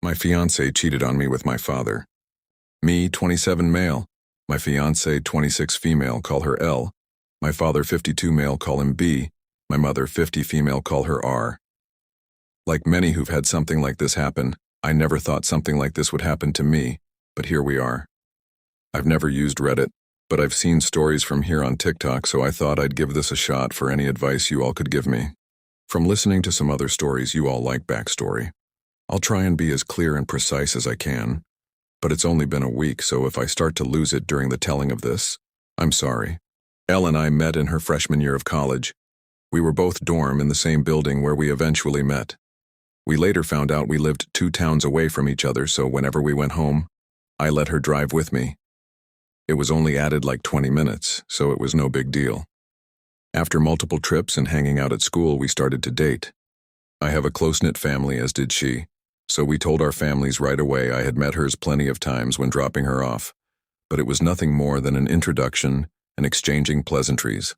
My fiancé cheated on me with my father. Me, 27 male. My fiancé, 26 female, call her L. My father, 52 male, call him B. My mother, 50 female, call her R. Like many who've had something like this happen, I never thought something like this would happen to me, but here we are. I've never used Reddit, but I've seen stories from here on TikTok, so I thought I'd give this a shot for any advice you all could give me. From listening to some other stories, you all like backstory. I'll try and be as clear and precise as I can, but it's only been a week, so if I start to lose it during the telling of this, I'm sorry. Elle and I met in her freshman year of college. We were both dorm in the same building where we eventually met. We later found out we lived 2 towns away from each other, so whenever we went home, I let her drive with me. It was only added like 20 minutes, so it was no big deal. After multiple trips and hanging out at school, we started to date. I have a close-knit family, as did she, so we told our families right away. I had met hers plenty of times when dropping her off, but it was nothing more than an introduction and exchanging pleasantries.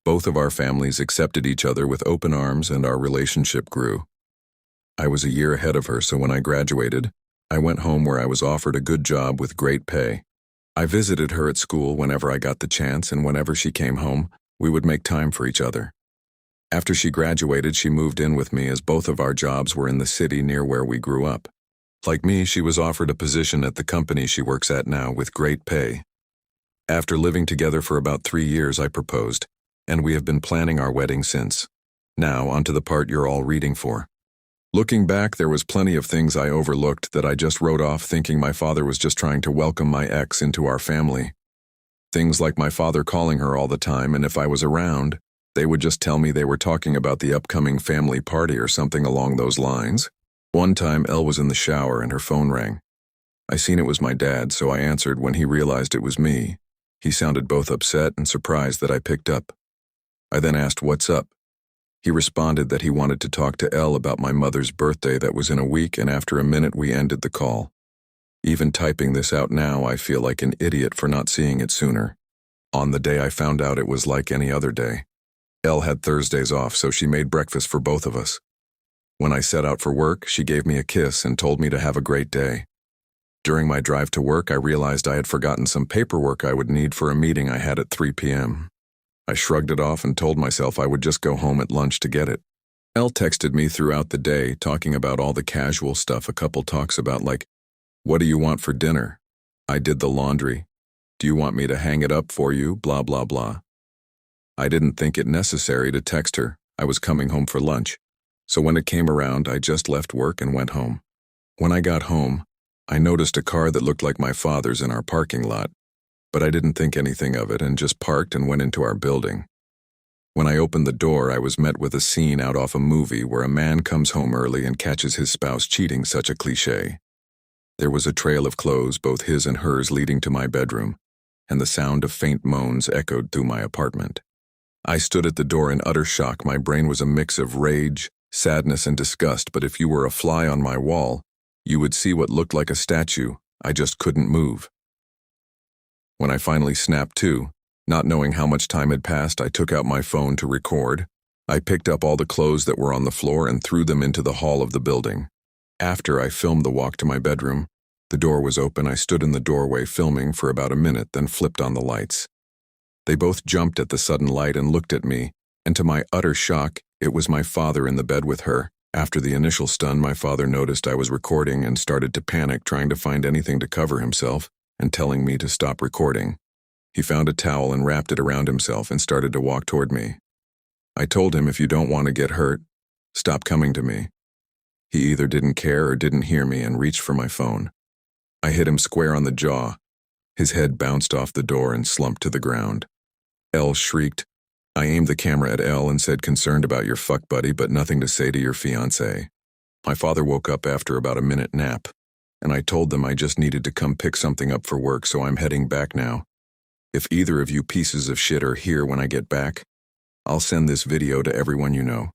Both of our families accepted each other with open arms, and our relationship grew. I was a year ahead of her, so when I graduated, I went home where I was offered a good job with great pay. I visited her at school whenever I got the chance, and whenever she came home, we would make time for each other. After she graduated, she moved in with me, as both of our jobs were in the city near where we grew up. Like me, she was offered a position at the company she works at now with great pay. After living together for about 3 years, I proposed, and we have been planning our wedding since. Now, onto the part you're all reading for. Looking back, there was plenty of things I overlooked that I just wrote off, thinking my father was just trying to welcome my ex into our family. Things like my father calling her all the time, and if I was around, they would just tell me they were talking about the upcoming family party or something along those lines. One time, Elle was in the shower and her phone rang. I seen it was my dad, so I answered. When he realized it was me, he sounded both upset and surprised that I picked up. I then asked, "What's up?" He responded that he wanted to talk to Elle about my mother's birthday that was in a week, and after a minute we ended the call. Even typing this out now, I feel like an idiot for not seeing it sooner. On the day I found out, it was like any other day. Elle had Thursdays off, so she made breakfast for both of us. When I set out for work, she gave me a kiss and told me to have a great day. During my drive to work, I realized I had forgotten some paperwork I would need for a meeting I had at 3 p.m. I shrugged it off and told myself I would just go home at lunch to get it. Elle texted me throughout the day, talking about all the casual stuff a couple talks about, like, "What do you want for dinner? I did the laundry. Do you want me to hang it up for you? Blah, blah, blah." I didn't think it necessary to text her. I was coming home for lunch. So when it came around, I just left work and went home. When I got home, I noticed a car that looked like my father's in our parking lot, but I didn't think anything of it and just parked and went into our building. When I opened the door, I was met with a scene out off a movie where a man comes home early and catches his spouse cheating, such a cliché. There was a trail of clothes, both his and hers, leading to my bedroom, and the sound of faint moans echoed through my apartment. I stood at the door in utter shock. My brain was a mix of rage, sadness, and disgust, but if you were a fly on my wall, you would see what looked like a statue. I just couldn't move. When I finally snapped to, not knowing how much time had passed, I took out my phone to record. I picked up all the clothes that were on the floor and threw them into the hall of the building. After I filmed the walk to my bedroom, the door was open. I stood in the doorway filming for about a minute, then flipped on the lights. They both jumped at the sudden light and looked at me, and to my utter shock, it was my father in the bed with her. After the initial stun, my father noticed I was recording and started to panic, trying to find anything to cover himself and telling me to stop recording. He found a towel and wrapped it around himself and started to walk toward me. I told him, "If you don't want to get hurt, stop coming to me." He either didn't care or didn't hear me and reached for my phone. I hit him square on the jaw. His head bounced off the door and slumped to the ground. Elle shrieked. I aimed the camera at Elle and said, "Concerned about your fuck buddy, but nothing to say to your fiancé." My father woke up after about a minute nap, and I told them I just needed to come pick something up for work, so I'm heading back now. If either of you pieces of shit are here when I get back, I'll send this video to everyone you know.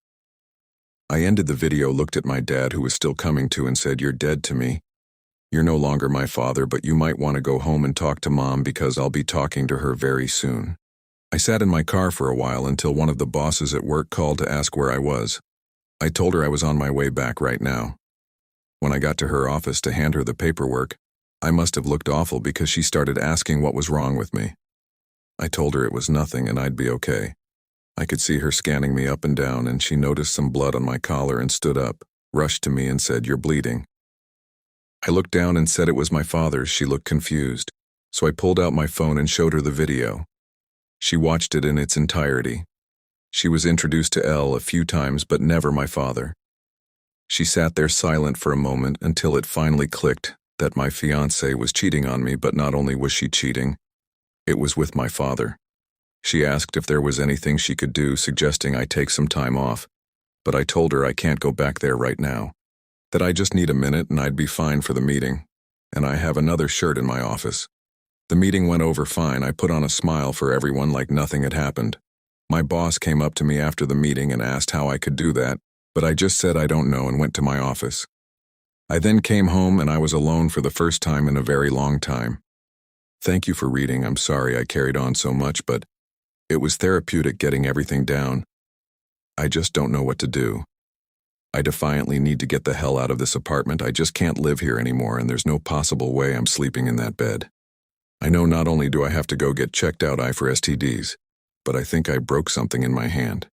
I ended the video, looked at my dad, who was still coming to, and said, "You're dead to me. You're no longer my father, but you might want to go home and talk to Mom, because I'll be talking to her very soon." I sat in my car for a while until one of the bosses at work called to ask where I was. I told her I was on my way back right now. When I got to her office to hand her the paperwork, I must have looked awful because she started asking what was wrong with me. I told her it was nothing and I'd be okay. I could see her scanning me up and down, and she noticed some blood on my collar and stood up, rushed to me and said, "You're bleeding." I looked down and said it was my father's. She looked confused, so I pulled out my phone and showed her the video. She watched it in its entirety. She was introduced to Elle a few times, but never my father. She sat there silent for a moment until it finally clicked that my fiancé was cheating on me, but not only was she cheating, it was with my father. She asked if there was anything she could do, suggesting I take some time off, but I told her I can't go back there right now, that I just need a minute and I'd be fine for the meeting, and I have another shirt in my office. The meeting went over fine. I put on a smile for everyone like nothing had happened. My boss came up to me after the meeting and asked how I could do that, but I just said I don't know and went to my office. I then came home and I was alone for the first time in a very long time. Thank you for reading. I'm sorry I carried on so much, but it was therapeutic getting everything down. I just don't know what to do. I defiantly need to get the hell out of this apartment. I just can't live here anymore, and there's no possible way I'm sleeping in that bed. I know not only do I have to go get checked out for STDs, but I think I broke something in my hand.